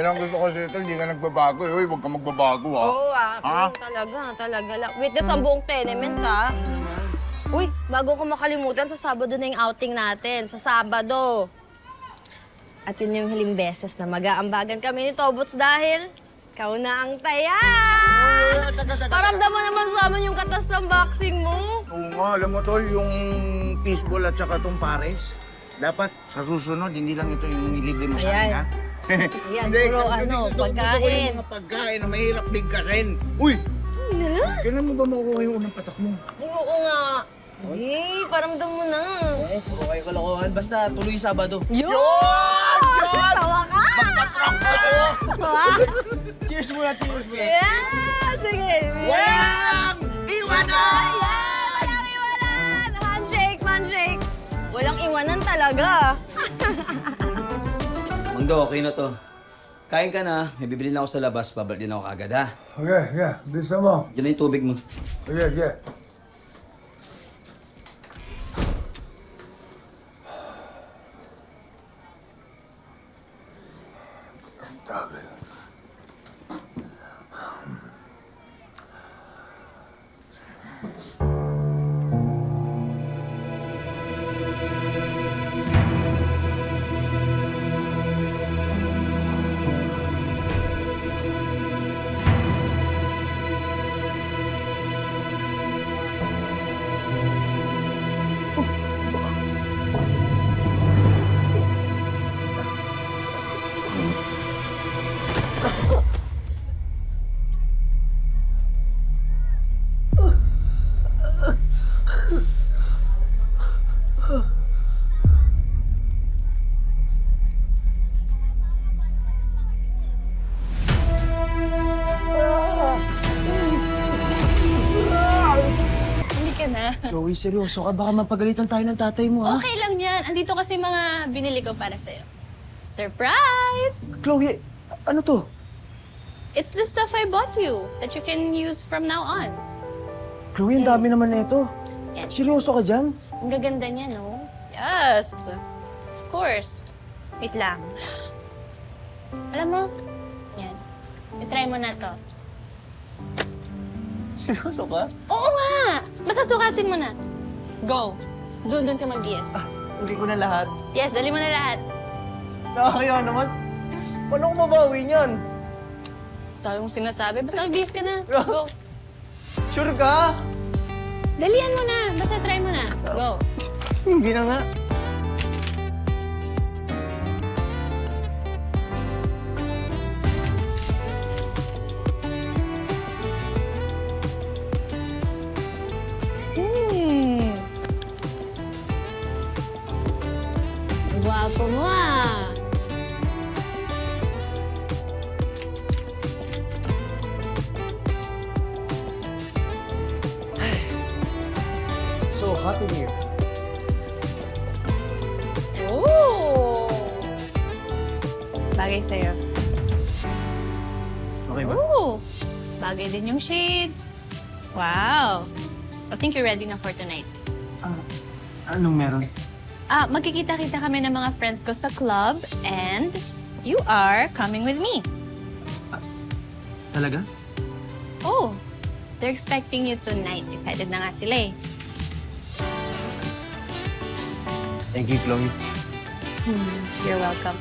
Yan ang gusto ko sa ito, hindi ka nagbabago eh. Uy, huwag ka magbabago ha. Oo Ha? talaga. Witness ang buong tenement, ha? Uy, bago ko makalimutan, sa Sabado na yung outing natin. Sa Sabado. At yun yung hiling beses na mag-aambagan kami ni Tobots dahil ikaw na ang taya! Paramdam mo naman sa amin yung katas ng boxing mo. Oo nga, alam mo tol, yung fishball at saka tong pares, dapat sa susunod, hindi lang ito yung ilibre mo sa akin, ha? Ayan, Hindi, puro kasi gusto ko pagkain. yung mga pagkain na mahirap bigkasin. Uy! Ano na? Kailan mo ba makukuha yung unang patak mo? Ay, oo nga. Hey, paramdam mo na. Puro kayo kalokohan. Basta tuloy yung Sabado. Yun! Yun! Tawa ka! Magpatrunk ako! Cheers muna, cheers muna. Yeah! Sige! Walang iwanan! Walang iwanan! Handshake! Walang iwanan talaga. Mundo, okay na to. Kain ka na. May bibili na ako sa labas. Babalik din ako kagad, ha? Okay, bisa mo. Diyan na yung tubig mo. Okay. Ang tagal. Hindi ka na. Chloe, seryoso ka? Baka mapagalitan tayo ng tatay mo, ha? Okay lang yan. Andito kasi mga binili ko para sa'yo. Surprise! Chloe, ano to? It's the stuff I bought you that you can use from now on. Chloe, ang dami naman na ito. Yan. Seryoso ka dyan? Ang gaganda niya, no? Yes! Of course. Wait lang. Alam mo, yan. I-try mo na to. Seryoso ka? Oo nga! Basta sukatin mo na. Go. Doon ka mag-yes. Uli ko na lahat. Yes, dali mo na lahat. Nakakaya naman. Paano ko mabawi niyan? Tayo mong sinasabi. Basta mag-yes ka na. Go. Sure ka? Dalian mo na. Basta try mo na. Go. Hindi na nga. Gwapo mo ah. So, happy here. Oh! Bagay sa'yo. Okay ba? Oh! Bagay din yung shades. Wow! I think you're ready na for tonight. Anong meron? Magkikita-kita kami ng mga friends ko sa club and you are coming with me. Talaga? Oh! They're expecting you tonight. Excited na nga sila eh. Thank you, Chloe. You're welcome.